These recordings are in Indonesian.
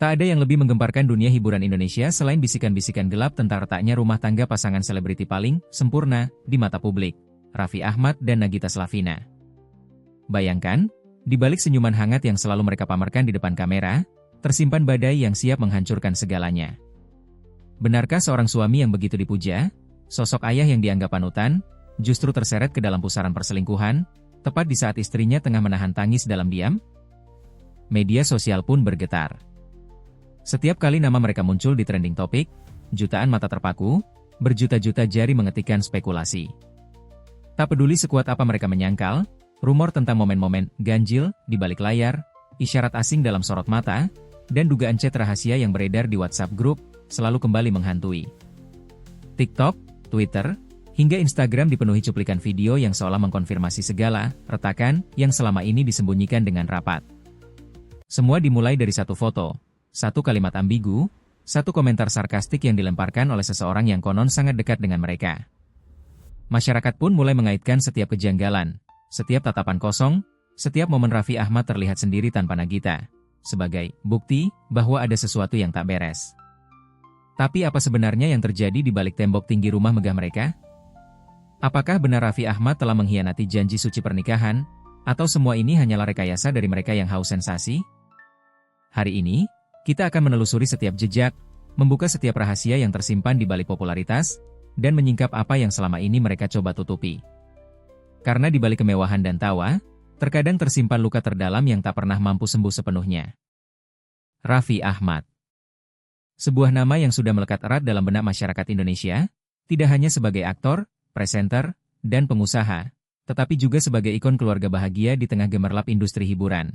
Tak ada yang lebih menggemparkan dunia hiburan Indonesia selain bisikan-bisikan gelap tentang retaknya rumah tangga pasangan selebriti paling sempurna di mata publik, Raffi Ahmad dan Nagita Slavina. Bayangkan, di balik senyuman hangat yang selalu mereka pamerkan di depan kamera, tersimpan badai yang siap menghancurkan segalanya. Benarkah seorang suami yang begitu dipuja, sosok ayah yang dianggap panutan, justru terseret ke dalam pusaran perselingkuhan, tepat di saat istrinya tengah menahan tangis dalam diam? Media sosial pun bergetar. Setiap kali nama mereka muncul di trending topik, jutaan mata terpaku, berjuta-juta jari mengetikkan spekulasi. Tak peduli sekuat apa mereka menyangkal, rumor tentang momen-momen ganjil di balik layar, isyarat asing dalam sorot mata, dan dugaan chat rahasia yang beredar di WhatsApp grup, selalu kembali menghantui. TikTok, Twitter, hingga Instagram dipenuhi cuplikan video yang seolah mengkonfirmasi segala retakan yang selama ini disembunyikan dengan rapat. Semua dimulai dari satu foto, satu kalimat ambigu, satu komentar sarkastik yang dilemparkan oleh seseorang yang konon sangat dekat dengan mereka. Masyarakat pun mulai mengaitkan setiap kejanggalan, setiap tatapan kosong, setiap momen Raffi Ahmad terlihat sendiri tanpa Nagita, sebagai bukti bahwa ada sesuatu yang tak beres. Tapi apa sebenarnya yang terjadi di balik tembok tinggi rumah megah mereka? Apakah benar Raffi Ahmad telah mengkhianati janji suci pernikahan, atau semua ini hanyalah rekayasa dari mereka yang haus sensasi? Hari ini, kita akan menelusuri setiap jejak, membuka setiap rahasia yang tersimpan di balik popularitas, dan menyingkap apa yang selama ini mereka coba tutupi. Karena di balik kemewahan dan tawa, terkadang tersimpan luka terdalam yang tak pernah mampu sembuh sepenuhnya. Raffi Ahmad. Sebuah nama yang sudah melekat erat dalam benak masyarakat Indonesia, tidak hanya sebagai aktor, presenter, dan pengusaha, tetapi juga sebagai ikon keluarga bahagia di tengah gemerlap industri hiburan.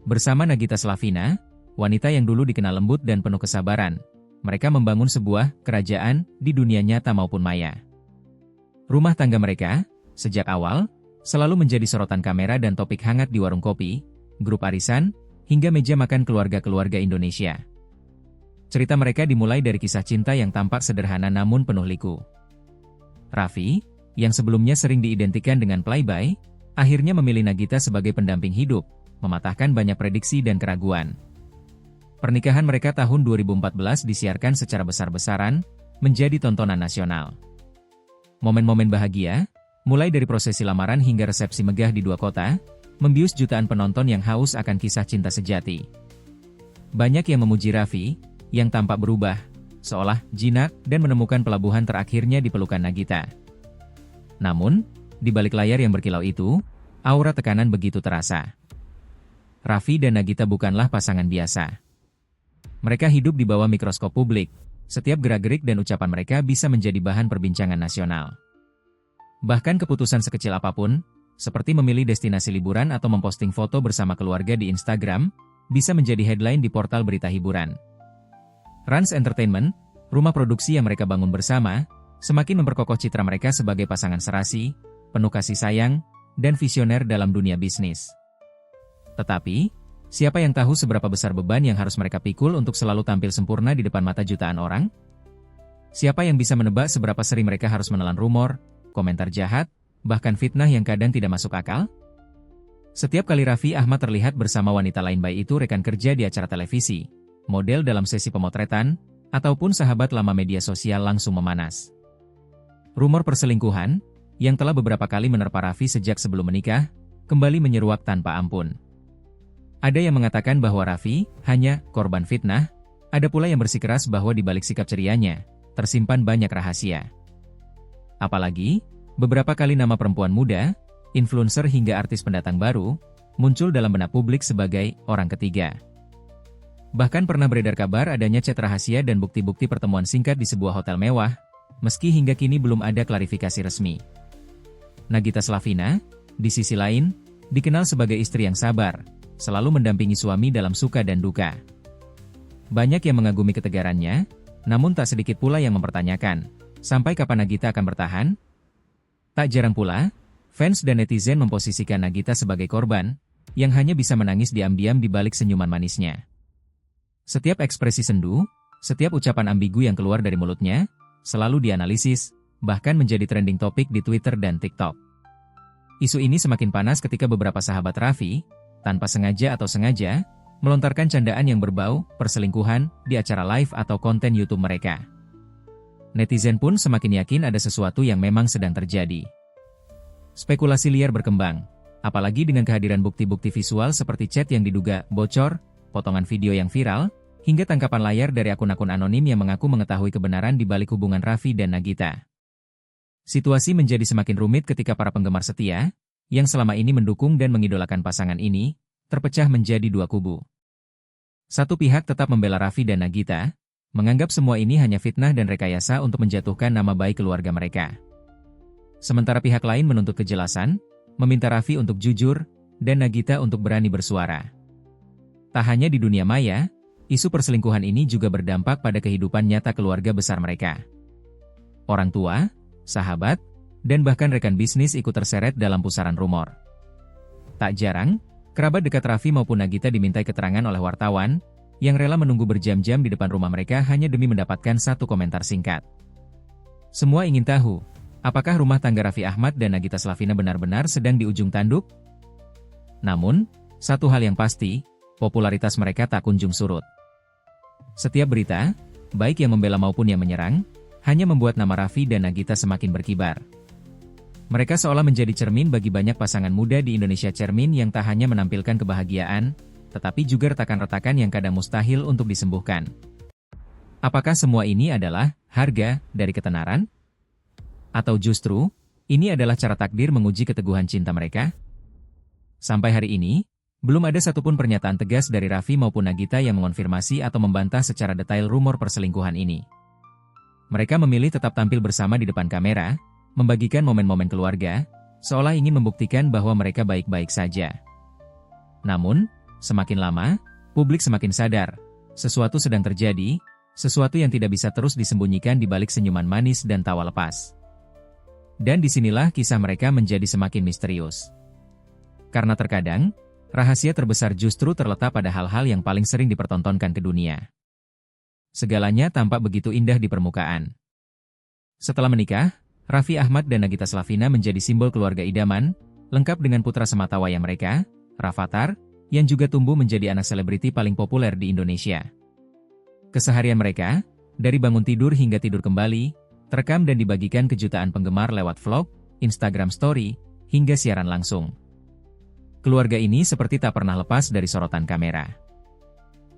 Bersama Nagita Slavina, wanita yang dulu dikenal lembut dan penuh kesabaran, mereka membangun sebuah kerajaan di dunia nyata maupun maya. Rumah tangga mereka, sejak awal, selalu menjadi sorotan kamera dan topik hangat di warung kopi, grup arisan, hingga meja makan keluarga-keluarga Indonesia. Cerita mereka dimulai dari kisah cinta yang tampak sederhana namun penuh liku. Raffi, yang sebelumnya sering diidentikan dengan playboy, akhirnya memilih Nagita sebagai pendamping hidup, mematahkan banyak prediksi dan keraguan. Pernikahan mereka tahun 2014 disiarkan secara besar-besaran, menjadi tontonan nasional. Momen-momen bahagia, mulai dari prosesi lamaran hingga resepsi megah di dua kota, membius jutaan penonton yang haus akan kisah cinta sejati. Banyak yang memuji Raffi, yang tampak berubah, seolah jinak dan menemukan pelabuhan terakhirnya di pelukan Nagita. Namun, di balik layar yang berkilau itu, aura tekanan begitu terasa. Raffi dan Nagita bukanlah pasangan biasa. Mereka hidup di bawah mikroskop publik, setiap gerak-gerik dan ucapan mereka bisa menjadi bahan perbincangan nasional. Bahkan keputusan sekecil apapun, seperti memilih destinasi liburan atau memposting foto bersama keluarga di Instagram, bisa menjadi headline di portal berita hiburan. Rans Entertainment, rumah produksi yang mereka bangun bersama, semakin memperkokoh citra mereka sebagai pasangan serasi, penuh kasih sayang, dan visioner dalam dunia bisnis. Tetapi, siapa yang tahu seberapa besar beban yang harus mereka pikul untuk selalu tampil sempurna di depan mata jutaan orang? Siapa yang bisa menebak seberapa sering mereka harus menelan rumor, komentar jahat, bahkan fitnah yang kadang tidak masuk akal? Setiap kali Raffi Ahmad terlihat bersama wanita lain, baik itu rekan kerja di acara televisi, model dalam sesi pemotretan, ataupun sahabat lama, media sosial langsung memanas. Rumor perselingkuhan, yang telah beberapa kali menerpa Raffi sejak sebelum menikah, kembali menyeruak tanpa ampun. Ada yang mengatakan bahwa Raffi hanya korban fitnah, ada pula yang bersikeras bahwa di balik sikap cerianya, tersimpan banyak rahasia. Apalagi, beberapa kali nama perempuan muda, influencer hingga artis pendatang baru, muncul dalam benak publik sebagai orang ketiga. Bahkan pernah beredar kabar adanya chat rahasia dan bukti-bukti pertemuan singkat di sebuah hotel mewah, meski hingga kini belum ada klarifikasi resmi. Nagita Slavina, di sisi lain, dikenal sebagai istri yang sabar, selalu mendampingi suami dalam suka dan duka. Banyak yang mengagumi ketegarannya, namun tak sedikit pula yang mempertanyakan, sampai kapan Nagita akan bertahan? Tak jarang pula, fans dan netizen memposisikan Nagita sebagai korban, yang hanya bisa menangis diam-diam di balik senyuman manisnya. Setiap ekspresi sendu, setiap ucapan ambigu yang keluar dari mulutnya, selalu dianalisis, bahkan menjadi trending topik di Twitter dan TikTok. Isu ini semakin panas ketika beberapa sahabat Raffi, tanpa sengaja atau sengaja, melontarkan candaan yang berbau perselingkuhan di acara live atau konten YouTube mereka. Netizen pun semakin yakin ada sesuatu yang memang sedang terjadi. Spekulasi liar berkembang, apalagi dengan kehadiran bukti-bukti visual seperti chat yang diduga bocor, potongan video yang viral, hingga tangkapan layar dari akun-akun anonim yang mengaku mengetahui kebenaran di balik hubungan Raffi dan Nagita. Situasi menjadi semakin rumit ketika para penggemar setia, yang selama ini mendukung dan mengidolakan pasangan ini, terpecah menjadi dua kubu. Satu pihak tetap membela Raffi dan Nagita, menganggap semua ini hanya fitnah dan rekayasa untuk menjatuhkan nama baik keluarga mereka. Sementara pihak lain menuntut kejelasan, meminta Raffi untuk jujur, dan Nagita untuk berani bersuara. Tak hanya di dunia maya, isu perselingkuhan ini juga berdampak pada kehidupan nyata keluarga besar mereka. Orang tua, sahabat, dan bahkan rekan bisnis ikut terseret dalam pusaran rumor. Tak jarang, kerabat dekat Raffi maupun Nagita dimintai keterangan oleh wartawan, yang rela menunggu berjam-jam di depan rumah mereka hanya demi mendapatkan satu komentar singkat. Semua ingin tahu, apakah rumah tangga Raffi Ahmad dan Nagita Slavina benar-benar sedang di ujung tanduk? Namun, satu hal yang pasti, popularitas mereka tak kunjung surut. Setiap berita, baik yang membela maupun yang menyerang, hanya membuat nama Raffi dan Nagita semakin berkibar. Mereka seolah menjadi cermin bagi banyak pasangan muda di Indonesia, cermin yang tak hanya menampilkan kebahagiaan, tetapi juga retakan-retakan yang kadang mustahil untuk disembuhkan. Apakah semua ini adalah harga dari ketenaran? Atau justru, ini adalah cara takdir menguji keteguhan cinta mereka? Sampai hari ini, belum ada satupun pernyataan tegas dari Raffi maupun Nagita yang mengonfirmasi atau membantah secara detail rumor perselingkuhan ini. Mereka memilih tetap tampil bersama di depan kamera, membagikan momen-momen keluarga, seolah ingin membuktikan bahwa mereka baik-baik saja. Namun, semakin lama, publik semakin sadar, sesuatu sedang terjadi, sesuatu yang tidak bisa terus disembunyikan di balik senyuman manis dan tawa lepas. Dan disinilah kisah mereka menjadi semakin misterius. Karena terkadang, rahasia terbesar justru terletak pada hal-hal yang paling sering dipertontonkan ke dunia. Segalanya tampak begitu indah di permukaan. Setelah menikah, Raffi Ahmad dan Nagita Slavina menjadi simbol keluarga idaman, lengkap dengan putra sematawayang mereka, Rafathar, yang juga tumbuh menjadi anak selebriti paling populer di Indonesia. Keseharian mereka, dari bangun tidur hingga tidur kembali, terekam dan dibagikan ke jutaan penggemar lewat vlog, Instagram Story, hingga siaran langsung. Keluarga ini seperti tak pernah lepas dari sorotan kamera.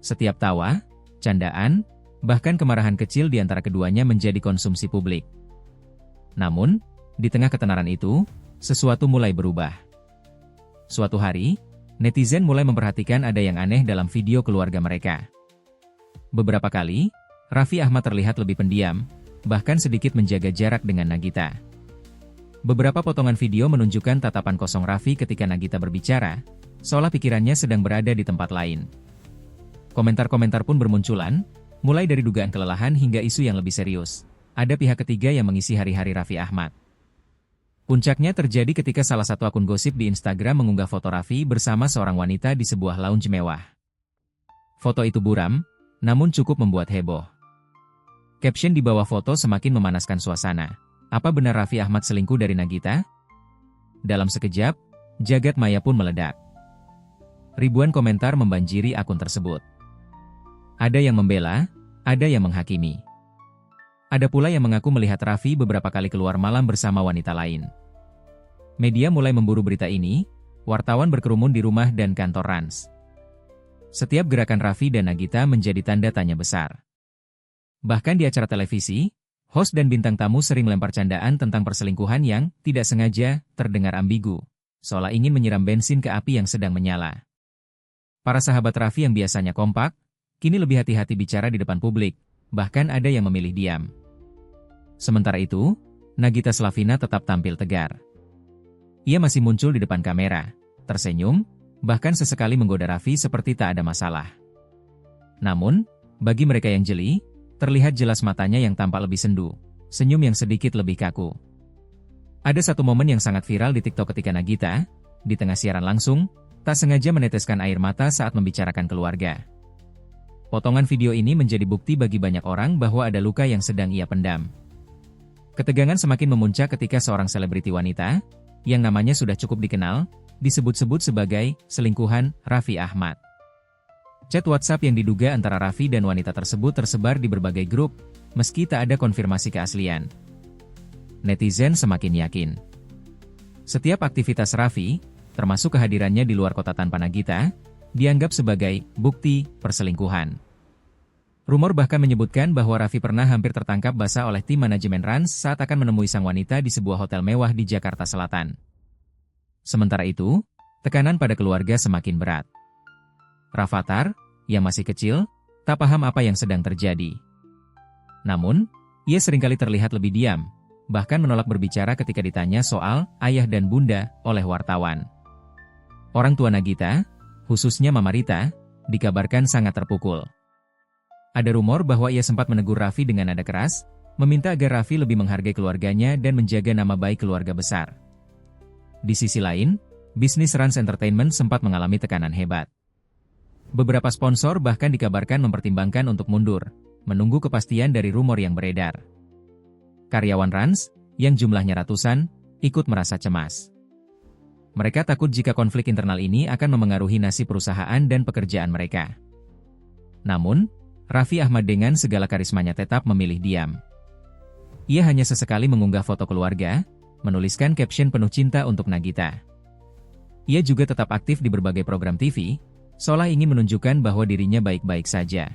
Setiap tawa, candaan, bahkan kemarahan kecil di antara keduanya menjadi konsumsi publik. Namun, di tengah ketenaran itu, sesuatu mulai berubah. Suatu hari, netizen mulai memperhatikan ada yang aneh dalam video keluarga mereka. Beberapa kali, Raffi Ahmad terlihat lebih pendiam, bahkan sedikit menjaga jarak dengan Nagita. Beberapa potongan video menunjukkan tatapan kosong Raffi ketika Nagita berbicara, seolah pikirannya sedang berada di tempat lain. Komentar-komentar pun bermunculan, mulai dari dugaan kelelahan hingga isu yang lebih serius. Ada pihak ketiga yang mengisi hari-hari Raffi Ahmad. Puncaknya terjadi ketika salah satu akun gosip di Instagram mengunggah foto Raffi bersama seorang wanita di sebuah lounge mewah. Foto itu buram, namun cukup membuat heboh. Caption di bawah foto semakin memanaskan suasana. Apa benar Raffi Ahmad selingkuh dari Nagita? Dalam sekejap, jagat maya pun meledak. Ribuan komentar membanjiri akun tersebut. Ada yang membela, ada yang menghakimi. Ada pula yang mengaku melihat Raffi beberapa kali keluar malam bersama wanita lain. Media mulai memburu berita ini, wartawan berkerumun di rumah dan kantor Rans. Setiap gerakan Raffi dan Nagita menjadi tanda tanya besar. Bahkan di acara televisi, host dan bintang tamu sering melempar candaan tentang perselingkuhan yang tidak sengaja terdengar ambigu, seolah ingin menyiram bensin ke api yang sedang menyala. Para sahabat Raffi yang biasanya kompak, kini lebih hati-hati bicara di depan publik, bahkan ada yang memilih diam. Sementara itu, Nagita Slavina tetap tampil tegar. Ia masih muncul di depan kamera, tersenyum, bahkan sesekali menggoda Raffi seperti tak ada masalah. Namun, bagi mereka yang jeli, terlihat jelas matanya yang tampak lebih sendu, senyum yang sedikit lebih kaku. Ada satu momen yang sangat viral di TikTok ketika Nagita, di tengah siaran langsung, tak sengaja meneteskan air mata saat membicarakan keluarga. Potongan video ini menjadi bukti bagi banyak orang bahwa ada luka yang sedang ia pendam. Ketegangan semakin memuncak ketika seorang selebriti wanita, yang namanya sudah cukup dikenal, disebut-sebut sebagai selingkuhan Raffi Ahmad. Chat WhatsApp yang diduga antara Raffi dan wanita tersebut tersebar di berbagai grup, meski tak ada konfirmasi keaslian. Netizen semakin yakin. Setiap aktivitas Raffi, termasuk kehadirannya di luar kota tanpa Nagita, dianggap sebagai bukti perselingkuhan. Rumor bahkan menyebutkan bahwa Raffi pernah hampir tertangkap basah oleh tim manajemen Rans saat akan menemui sang wanita di sebuah hotel mewah di Jakarta Selatan. Sementara itu, tekanan pada keluarga semakin berat. Rafattar, yang masih kecil, tak paham apa yang sedang terjadi. Namun, ia seringkali terlihat lebih diam, bahkan menolak berbicara ketika ditanya soal ayah dan bunda oleh wartawan. Orang tua Nagita, khususnya Mama Rita, dikabarkan sangat terpukul. Ada rumor bahwa ia sempat menegur Raffi dengan nada keras, meminta agar Raffi lebih menghargai keluarganya dan menjaga nama baik keluarga besar. Di sisi lain, bisnis Rans Entertainment sempat mengalami tekanan hebat. Beberapa sponsor bahkan dikabarkan mempertimbangkan untuk mundur, menunggu kepastian dari rumor yang beredar. Karyawan Rans, yang jumlahnya ratusan, ikut merasa cemas. Mereka takut jika konflik internal ini akan memengaruhi nasib perusahaan dan pekerjaan mereka. Namun, Raffi Ahmad dengan segala karismanya tetap memilih diam. Ia hanya sesekali mengunggah foto keluarga, menuliskan caption penuh cinta untuk Nagita. Ia juga tetap aktif di berbagai program TV, seolah ingin menunjukkan bahwa dirinya baik-baik saja.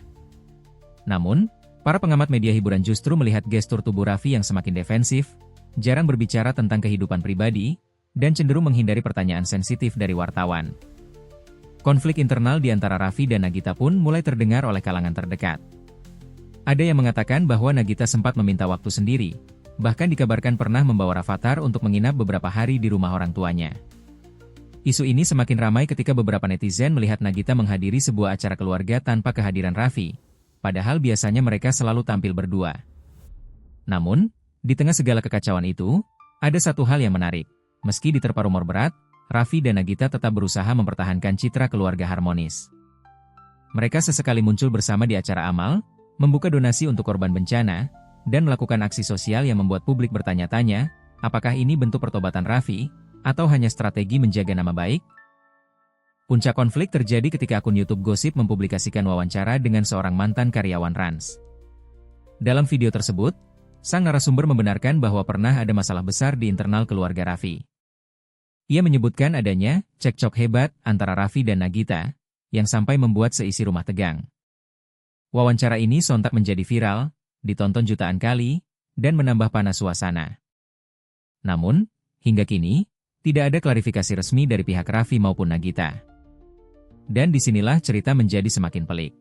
Namun, para pengamat media hiburan justru melihat gestur tubuh Raffi yang semakin defensif, jarang berbicara tentang kehidupan pribadi, dan cenderung menghindari pertanyaan sensitif dari wartawan. Konflik internal di antara Raffi dan Nagita pun mulai terdengar oleh kalangan terdekat. Ada yang mengatakan bahwa Nagita sempat meminta waktu sendiri, bahkan dikabarkan pernah membawa Rafattar untuk menginap beberapa hari di rumah orang tuanya. Isu ini semakin ramai ketika beberapa netizen melihat Nagita menghadiri sebuah acara keluarga tanpa kehadiran Raffi, padahal biasanya mereka selalu tampil berdua. Namun, di tengah segala kekacauan itu, ada satu hal yang menarik. Meski diterpa rumor berat, Raffi dan Nagita tetap berusaha mempertahankan citra keluarga harmonis. Mereka sesekali muncul bersama di acara amal, membuka donasi untuk korban bencana, dan melakukan aksi sosial yang membuat publik bertanya-tanya, apakah ini bentuk pertobatan Raffi, atau hanya strategi menjaga nama baik? Puncak konflik terjadi ketika akun YouTube Gosip mempublikasikan wawancara dengan seorang mantan karyawan Rans. Dalam video tersebut, sang narasumber membenarkan bahwa pernah ada masalah besar di internal keluarga Raffi. Ia menyebutkan adanya cekcok hebat antara Raffi dan Nagita, yang sampai membuat seisi rumah tegang. Wawancara ini sontak menjadi viral, ditonton jutaan kali, dan menambah panas suasana. Namun, hingga kini, tidak ada klarifikasi resmi dari pihak Raffi maupun Nagita. Dan disinilah cerita menjadi semakin pelik.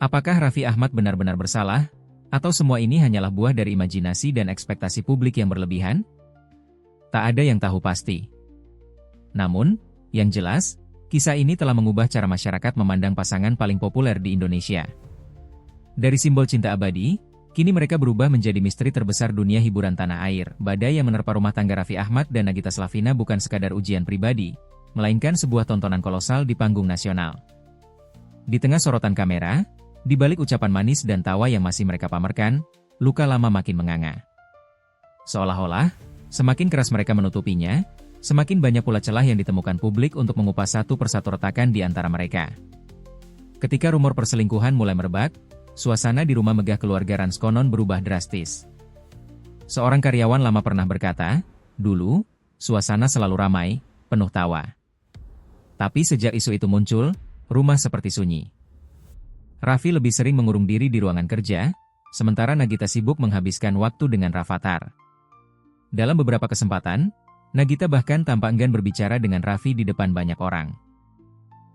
Apakah Raffi Ahmad benar-benar bersalah, atau semua ini hanyalah buah dari imajinasi dan ekspektasi publik yang berlebihan? Tak ada yang tahu pasti. Namun, yang jelas, kisah ini telah mengubah cara masyarakat memandang pasangan paling populer di Indonesia. Dari simbol cinta abadi, kini mereka berubah menjadi misteri terbesar dunia hiburan tanah air. Badai yang menerpa rumah tangga Raffi Ahmad dan Nagita Slavina bukan sekadar ujian pribadi, melainkan sebuah tontonan kolosal di panggung nasional. Di tengah sorotan kamera, di balik ucapan manis dan tawa yang masih mereka pamerkan, luka lama makin menganga. Seolah-olah, semakin keras mereka menutupinya, semakin banyak pula celah yang ditemukan publik untuk mengupas satu persatu retakan di antara mereka. Ketika rumor perselingkuhan mulai merebak, suasana di rumah megah keluarga Rans konon berubah drastis. Seorang karyawan lama pernah berkata, dulu, suasana selalu ramai, penuh tawa. Tapi sejak isu itu muncul, rumah seperti sunyi. Raffi lebih sering mengurung diri di ruangan kerja, sementara Nagita sibuk menghabiskan waktu dengan Rafattar. Dalam beberapa kesempatan, Nagita bahkan tampak enggan berbicara dengan Raffi di depan banyak orang.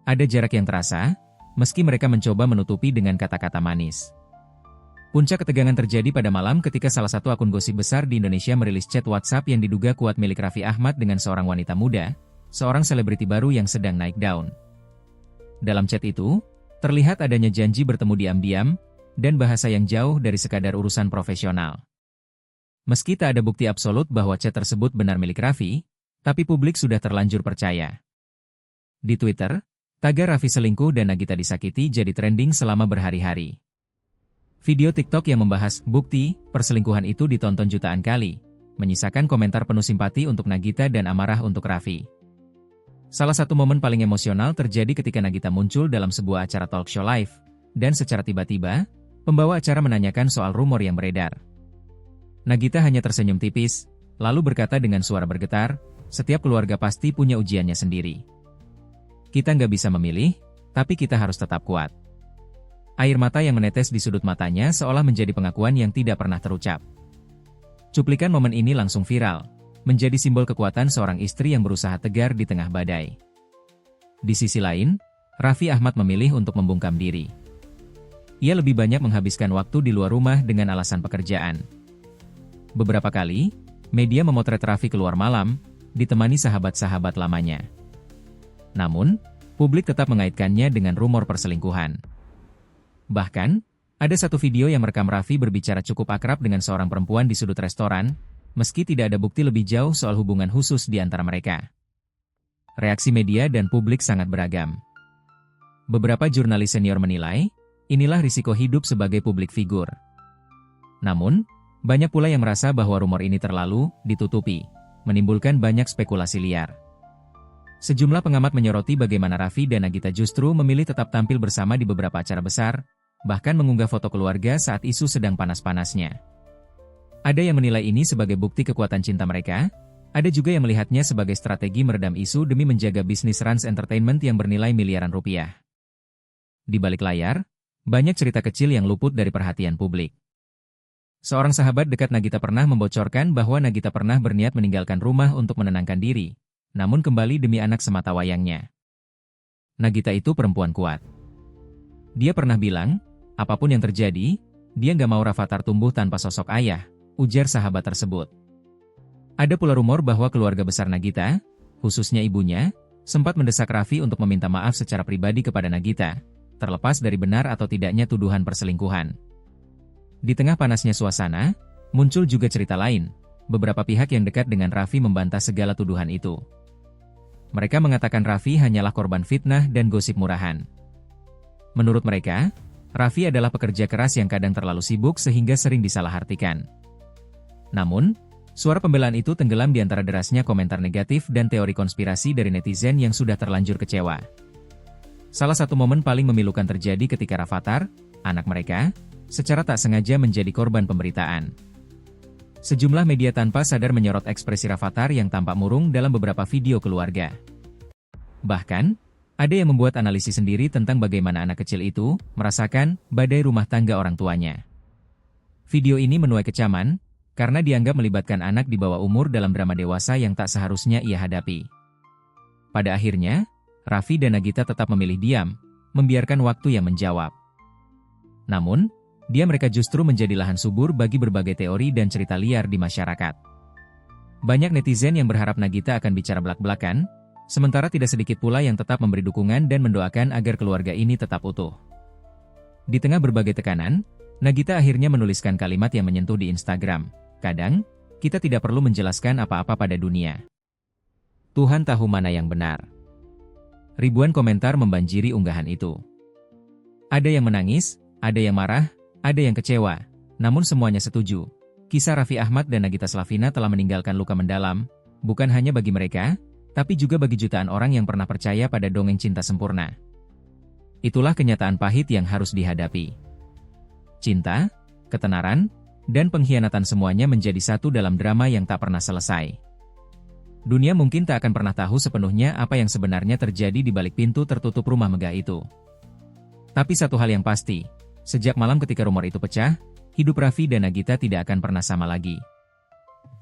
Ada jarak yang terasa, meski mereka mencoba menutupi dengan kata-kata manis. Puncak ketegangan terjadi pada malam ketika salah satu akun gosip besar di Indonesia merilis chat WhatsApp yang diduga kuat milik Raffi Ahmad dengan seorang wanita muda, seorang selebriti baru yang sedang naik daun. Dalam chat itu, terlihat adanya janji bertemu diam-diam, dan bahasa yang jauh dari sekadar urusan profesional. Meski tak ada bukti absolut bahwa chat tersebut benar milik Raffi, tapi publik sudah terlanjur percaya. Di Twitter, tagar Raffi selingkuh dan Nagita disakiti jadi trending selama berhari-hari. Video TikTok yang membahas bukti perselingkuhan itu ditonton jutaan kali, menyisakan komentar penuh simpati untuk Nagita dan amarah untuk Raffi. Salah satu momen paling emosional terjadi ketika Nagita muncul dalam sebuah acara talk show live, dan secara tiba-tiba, pembawa acara menanyakan soal rumor yang beredar. Nagita hanya tersenyum tipis, lalu berkata dengan suara bergetar, "Setiap keluarga pasti punya ujiannya sendiri. Kita nggak bisa memilih, tapi kita harus tetap kuat." Air mata yang menetes di sudut matanya seolah menjadi pengakuan yang tidak pernah terucap. Cuplikan momen ini langsung viral, menjadi simbol kekuatan seorang istri yang berusaha tegar di tengah badai. Di sisi lain, Raffi Ahmad memilih untuk membungkam diri. Ia lebih banyak menghabiskan waktu di luar rumah dengan alasan pekerjaan. Beberapa kali, media memotret Raffi keluar malam, ditemani sahabat-sahabat lamanya. Namun, publik tetap mengaitkannya dengan rumor perselingkuhan. Bahkan, ada satu video yang merekam Raffi berbicara cukup akrab dengan seorang perempuan di sudut restoran, meski tidak ada bukti lebih jauh soal hubungan khusus di antara mereka. Reaksi media dan publik sangat beragam. Beberapa jurnalis senior menilai, inilah risiko hidup sebagai publik figur. Namun, banyak pula yang merasa bahwa rumor ini terlalu ditutupi, menimbulkan banyak spekulasi liar. Sejumlah pengamat menyoroti bagaimana Raffi dan Nagita justru memilih tetap tampil bersama di beberapa acara besar, bahkan mengunggah foto keluarga saat isu sedang panas-panasnya. Ada yang menilai ini sebagai bukti kekuatan cinta mereka, ada juga yang melihatnya sebagai strategi meredam isu demi menjaga bisnis Rans Entertainment yang bernilai miliaran rupiah. Di balik layar, banyak cerita kecil yang luput dari perhatian publik. Seorang sahabat dekat Nagita pernah membocorkan bahwa Nagita pernah berniat meninggalkan rumah untuk menenangkan diri, namun kembali demi anak semata wayangnya. Nagita itu perempuan kuat. Dia pernah bilang, apapun yang terjadi, dia nggak mau Rafathar tumbuh tanpa sosok ayah, ujar sahabat tersebut. Ada pula rumor bahwa keluarga besar Nagita, khususnya ibunya, sempat mendesak Raffi untuk meminta maaf secara pribadi kepada Nagita, terlepas dari benar atau tidaknya tuduhan perselingkuhan. Di tengah panasnya suasana, muncul juga cerita lain, beberapa pihak yang dekat dengan Raffi membantah segala tuduhan itu. Mereka mengatakan Raffi hanyalah korban fitnah dan gosip murahan. Menurut mereka, Raffi adalah pekerja keras yang kadang terlalu sibuk sehingga sering disalahartikan. Namun, suara pembelaan itu tenggelam di antara derasnya komentar negatif dan teori konspirasi dari netizen yang sudah terlanjur kecewa. Salah satu momen paling memilukan terjadi ketika Rafathar, anak mereka, secara tak sengaja menjadi korban pemberitaan. Sejumlah media tanpa sadar menyorot ekspresi Rafathar yang tampak murung dalam beberapa video keluarga. Bahkan, ada yang membuat analisis sendiri tentang bagaimana anak kecil itu merasakan badai rumah tangga orang tuanya. Video ini menuai kecaman, karena dianggap melibatkan anak di bawah umur dalam drama dewasa yang tak seharusnya ia hadapi. Pada akhirnya, Raffi dan Nagita tetap memilih diam, membiarkan waktu yang menjawab. Namun, diam mereka justru menjadi lahan subur bagi berbagai teori dan cerita liar di masyarakat. Banyak netizen yang berharap Nagita akan bicara belak-belakan, sementara tidak sedikit pula yang tetap memberi dukungan dan mendoakan agar keluarga ini tetap utuh. Di tengah berbagai tekanan, Nagita akhirnya menuliskan kalimat yang menyentuh di Instagram. Kadang, kita tidak perlu menjelaskan apa-apa pada dunia. Tuhan tahu mana yang benar. Ribuan komentar membanjiri unggahan itu. Ada yang menangis, ada yang marah, ada yang kecewa. Namun semuanya setuju. Kisah Raffi Ahmad dan Nagita Slavina telah meninggalkan luka mendalam, bukan hanya bagi mereka, tapi juga bagi jutaan orang yang pernah percaya pada dongeng cinta sempurna. Itulah kenyataan pahit yang harus dihadapi. Cinta, ketenaran, dan pengkhianatan semuanya menjadi satu dalam drama yang tak pernah selesai. Dunia mungkin tak akan pernah tahu sepenuhnya apa yang sebenarnya terjadi di balik pintu tertutup rumah megah itu. Tapi satu hal yang pasti, sejak malam ketika rumor itu pecah, hidup Raffi dan Nagita tidak akan pernah sama lagi.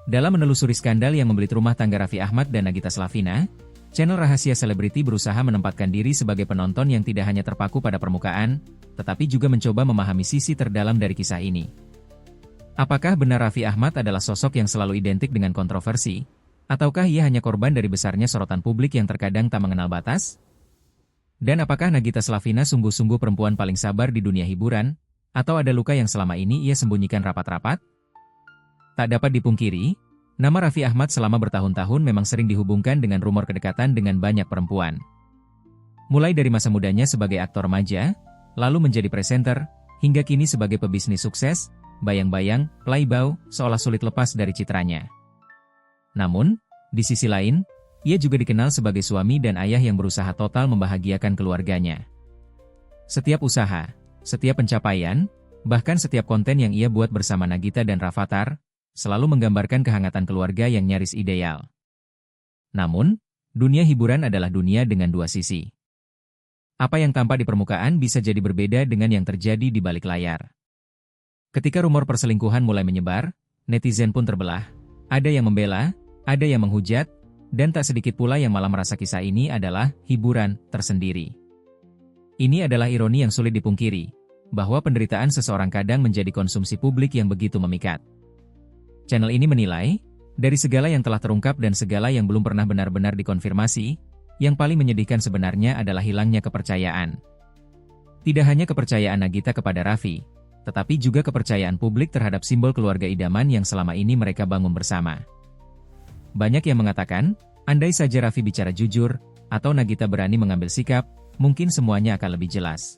Dalam menelusuri skandal yang membelit rumah tangga Raffi Ahmad dan Nagita Slavina, channel Rahasia Selebriti berusaha menempatkan diri sebagai penonton yang tidak hanya terpaku pada permukaan, tetapi juga mencoba memahami sisi terdalam dari kisah ini. Apakah benar Raffi Ahmad adalah sosok yang selalu identik dengan kontroversi? Ataukah ia hanya korban dari besarnya sorotan publik yang terkadang tak mengenal batas? Dan apakah Nagita Slavina sungguh-sungguh perempuan paling sabar di dunia hiburan? Atau ada luka yang selama ini ia sembunyikan rapat-rapat? Tak dapat dipungkiri, nama Raffi Ahmad selama bertahun-tahun memang sering dihubungkan dengan rumor kedekatan dengan banyak perempuan. Mulai dari masa mudanya sebagai aktor remaja, lalu menjadi presenter, hingga kini sebagai pebisnis sukses, bayang-bayang, playboy, seolah sulit lepas dari citranya. Namun, di sisi lain, Ia juga dikenal sebagai suami dan ayah yang berusaha total membahagiakan keluarganya. Setiap usaha, setiap pencapaian, bahkan setiap konten yang ia buat bersama Nagita dan Rafattar, selalu menggambarkan kehangatan keluarga yang nyaris ideal. Namun, dunia hiburan adalah dunia dengan dua sisi. Apa yang tampak di permukaan bisa jadi berbeda dengan yang terjadi di balik layar. Ketika rumor perselingkuhan mulai menyebar, netizen pun terbelah. Ada yang membela, ada yang menghujat, dan tak sedikit pula yang malah merasa kisah ini adalah hiburan tersendiri. Ini adalah ironi yang sulit dipungkiri, bahwa penderitaan seseorang kadang menjadi konsumsi publik yang begitu memikat. Channel ini menilai, dari segala yang telah terungkap dan segala yang belum pernah benar-benar dikonfirmasi, yang paling menyedihkan sebenarnya adalah hilangnya kepercayaan. Tidak hanya kepercayaan Nagita kepada Raffi, tetapi juga kepercayaan publik terhadap simbol keluarga idaman yang selama ini mereka bangun bersama. Banyak yang mengatakan, andai saja Raffi bicara jujur, atau Nagita berani mengambil sikap, mungkin semuanya akan lebih jelas.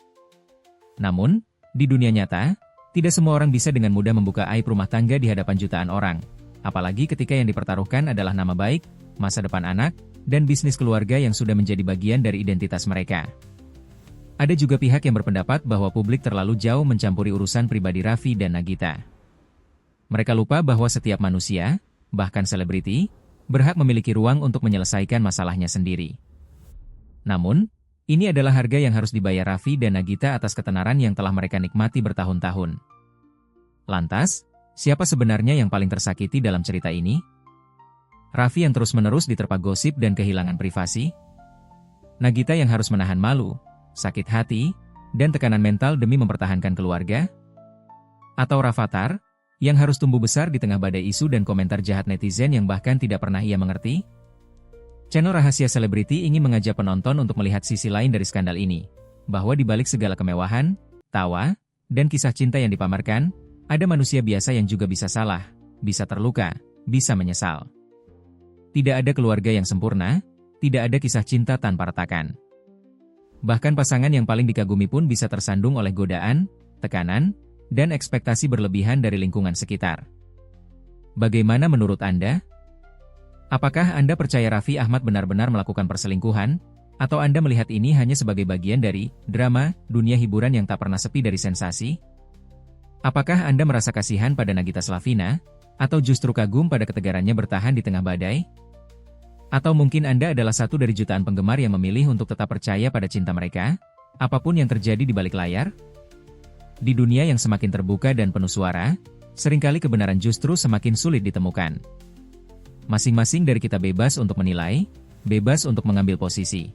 Namun, di dunia nyata, tidak semua orang bisa dengan mudah membuka aib rumah tangga di hadapan jutaan orang, apalagi ketika yang dipertaruhkan adalah nama baik, masa depan anak, dan bisnis keluarga yang sudah menjadi bagian dari identitas mereka. Ada juga pihak yang berpendapat bahwa publik terlalu jauh mencampuri urusan pribadi Raffi dan Nagita. Mereka lupa bahwa setiap manusia, bahkan selebriti, berhak memiliki ruang untuk menyelesaikan masalahnya sendiri. Namun, ini adalah harga yang harus dibayar Raffi dan Nagita atas ketenaran yang telah mereka nikmati bertahun-tahun. Lantas, siapa sebenarnya yang paling tersakiti dalam cerita ini? Raffi yang terus-menerus diterpa gosip dan kehilangan privasi? Nagita yang harus menahan malu, sakit hati, dan tekanan mental demi mempertahankan keluarga? Atau Rafattar, yang harus tumbuh besar di tengah badai isu dan komentar jahat netizen yang bahkan tidak pernah ia mengerti? Channel Rahasia Selebriti ingin mengajak penonton untuk melihat sisi lain dari skandal ini, bahwa di balik segala kemewahan, tawa, dan kisah cinta yang dipamerkan, ada manusia biasa yang juga bisa salah, bisa terluka, bisa menyesal. Tidak ada keluarga yang sempurna, tidak ada kisah cinta tanpa retakan. Bahkan pasangan yang paling dikagumi pun bisa tersandung oleh godaan, tekanan, dan ekspektasi berlebihan dari lingkungan sekitar. Bagaimana menurut Anda? Apakah Anda percaya Raffi Ahmad benar-benar melakukan perselingkuhan? Atau Anda melihat ini hanya sebagai bagian dari drama dunia hiburan yang tak pernah sepi dari sensasi? Apakah Anda merasa kasihan pada Nagita Slavina? Atau justru kagum pada ketegarannya bertahan di tengah badai? Atau mungkin Anda adalah satu dari jutaan penggemar yang memilih untuk tetap percaya pada cinta mereka, apapun yang terjadi di balik layar? Di dunia yang semakin terbuka dan penuh suara, seringkali kebenaran justru semakin sulit ditemukan. Masing-masing dari kita bebas untuk menilai, bebas untuk mengambil posisi.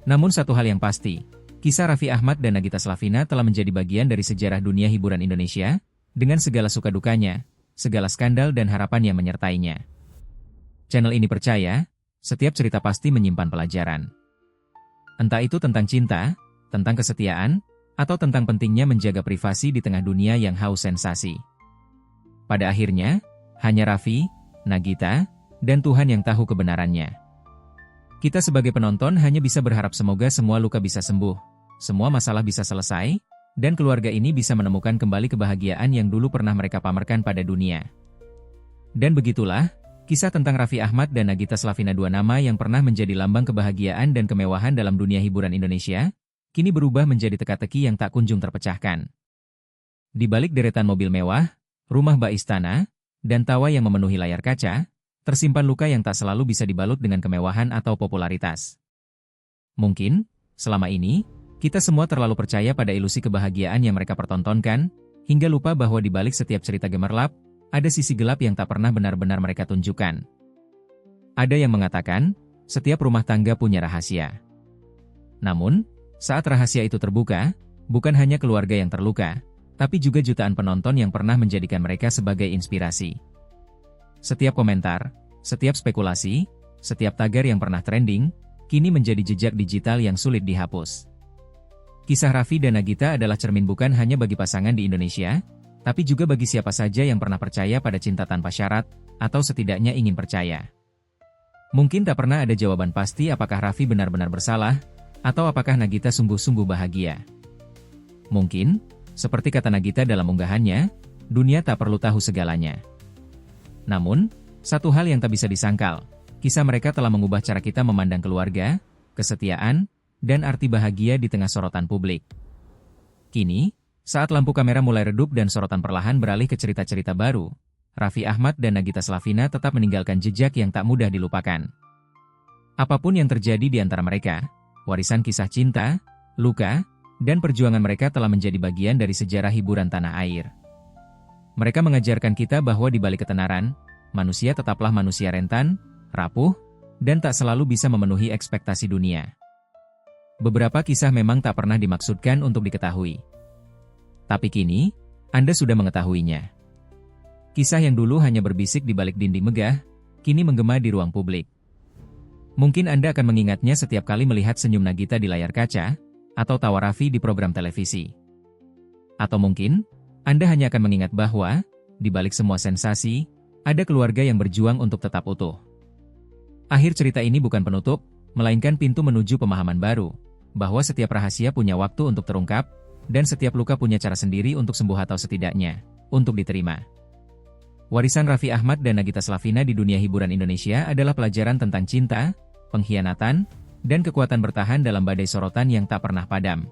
Namun satu hal yang pasti, kisah Raffi Ahmad dan Nagita Slavina telah menjadi bagian dari sejarah dunia hiburan Indonesia, dengan segala suka dukanya, segala skandal dan harapan yang menyertainya. Channel ini percaya, setiap cerita pasti menyimpan pelajaran. Entah itu tentang cinta, tentang kesetiaan, atau tentang pentingnya menjaga privasi di tengah dunia yang haus sensasi. Pada akhirnya, hanya Raffi, Nagita, dan Tuhan yang tahu kebenarannya. Kita sebagai penonton hanya bisa berharap semoga semua luka bisa sembuh, semua masalah bisa selesai, dan keluarga ini bisa menemukan kembali kebahagiaan yang dulu pernah mereka pamerkan pada dunia. Dan begitulah, kisah tentang Raffi Ahmad dan Nagita Slavina, dua nama yang pernah menjadi lambang kebahagiaan dan kemewahan dalam dunia hiburan Indonesia, kini berubah menjadi teka-teki yang tak kunjung terpecahkan. Di balik deretan mobil mewah, rumah bak istana, dan tawa yang memenuhi layar kaca, tersimpan luka yang tak selalu bisa dibalut dengan kemewahan atau popularitas. Mungkin, selama ini, kita semua terlalu percaya pada ilusi kebahagiaan yang mereka pertontonkan, hingga lupa bahwa di balik setiap cerita gemerlap, ada sisi gelap yang tak pernah benar-benar mereka tunjukkan. Ada yang mengatakan, setiap rumah tangga punya rahasia. Namun, saat rahasia itu terbuka, bukan hanya keluarga yang terluka, tapi juga jutaan penonton yang pernah menjadikan mereka sebagai inspirasi. Setiap komentar, setiap spekulasi, setiap tagar yang pernah trending, kini menjadi jejak digital yang sulit dihapus. Kisah Raffi dan Nagita adalah cermin bukan hanya bagi pasangan di Indonesia, tapi juga bagi siapa saja yang pernah percaya pada cinta tanpa syarat, atau setidaknya ingin percaya. Mungkin tak pernah ada jawaban pasti apakah Raffi benar-benar bersalah, atau apakah Nagita sungguh-sungguh bahagia. Mungkin, seperti kata Nagita dalam unggahannya, dunia tak perlu tahu segalanya. Namun, satu hal yang tak bisa disangkal, Kisah mereka telah mengubah cara kita memandang keluarga, kesetiaan, dan arti bahagia di tengah sorotan publik. Kini, saat lampu kamera mulai redup dan sorotan perlahan beralih ke cerita-cerita baru, Raffi Ahmad dan Nagita Slavina tetap meninggalkan jejak yang tak mudah dilupakan. Apapun yang terjadi di antara mereka, warisan kisah cinta, luka, dan perjuangan mereka telah menjadi bagian dari sejarah hiburan tanah air. Mereka mengajarkan kita bahwa di balik ketenaran, manusia tetaplah manusia rentan, rapuh, dan tak selalu bisa memenuhi ekspektasi dunia. Beberapa kisah memang tak pernah dimaksudkan untuk diketahui. Tapi kini, Anda sudah mengetahuinya. Kisah yang dulu hanya berbisik di balik dinding megah, kini menggema di ruang publik. Mungkin Anda akan mengingatnya setiap kali melihat senyum Nagita di layar kaca, atau tawa Raffi di program televisi. Atau mungkin, Anda hanya akan mengingat bahwa, di balik semua sensasi, ada keluarga yang berjuang untuk tetap utuh. Akhir cerita ini bukan penutup, melainkan pintu menuju pemahaman baru, bahwa setiap rahasia punya waktu untuk terungkap, dan setiap luka punya cara sendiri untuk sembuh atau setidaknya, untuk diterima. Warisan Raffi Ahmad dan Nagita Slavina di dunia hiburan Indonesia adalah pelajaran tentang cinta, pengkhianatan, dan kekuatan bertahan dalam badai sorotan yang tak pernah padam.